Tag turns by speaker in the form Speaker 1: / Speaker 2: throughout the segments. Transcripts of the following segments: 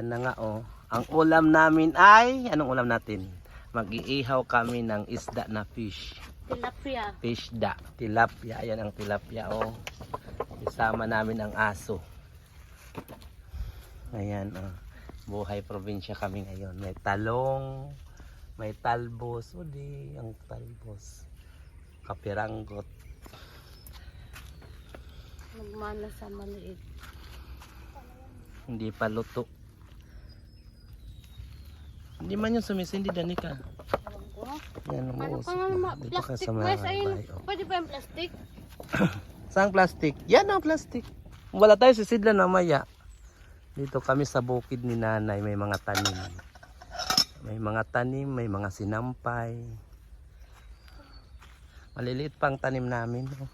Speaker 1: Ayan na nga oh. Ang ulam namin ay, anong ulam natin? Mag-iihaw kami ng isda na fish.
Speaker 2: Tilapia.
Speaker 1: Fish da. Tilapia. Ayan ang tilapia oh. Isama namin ang aso. Ayan oh. Buhay probinsya kami ngayon. May talong, may talbos. O di, ang talbos. Kapiranggot.
Speaker 2: Magmana sa maliit.
Speaker 1: Hindi pa luto. Hindi man yung sumisindi, Danica. Yan,
Speaker 2: Ano
Speaker 1: umuusok
Speaker 2: ka nga
Speaker 1: na. Dito ka
Speaker 2: plastic
Speaker 1: sa mga
Speaker 2: wes? Ayun,
Speaker 1: bahay, oh.
Speaker 2: pwede ba yung plastic?
Speaker 1: Saan plastic? Yan ang plastic. Wala tayo sisidlan mamaya. Dito kami sa bukid ni nanay. May mga tanim. May mga tanim, may mga sinampay. Maliliit pang tanim namin. Oh.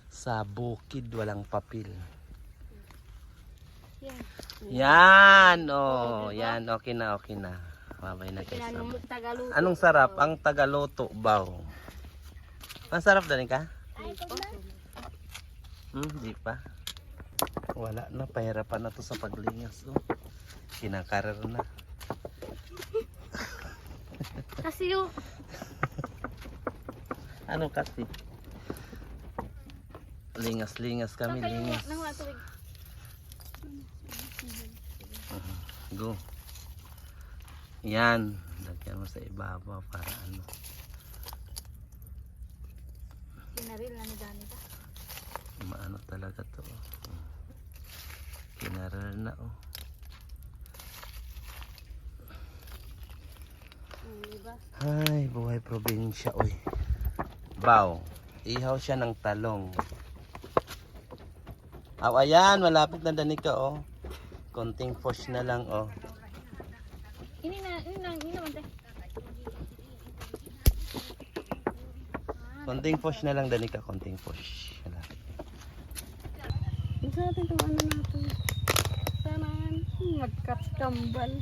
Speaker 1: Sa bukid walang papel.
Speaker 2: Yan.
Speaker 1: Yan, oh. Yan, okay na, okay na. Babay na guys.
Speaker 2: Tagaluto.
Speaker 1: Anong sarap? Ang tagaluto baw. Ang sarap, Danica? Di pa. Wala na, pahirapan na to sa paglingas. Oh. Kinakarar na.
Speaker 2: Kasi yung
Speaker 1: Ano kasi? Lingas-lingas kami, lingas. Go. Yan. Lagyan mo sa ibabaw para ano.
Speaker 2: Kinaril na ni Danica.
Speaker 1: Maano talaga to. Kinarar na oh.
Speaker 2: Diba?
Speaker 1: Ay, buhay probinsya oy. Baw. Ihaw siya ng talong. Aw, ayan, malapit na Danica oh. Konting push na lang oh.
Speaker 2: Ini naman te.
Speaker 1: Konting push na lang Danica, konting push. Wala.
Speaker 2: Isa natin itong ano natin. Tanan. Magkatambal.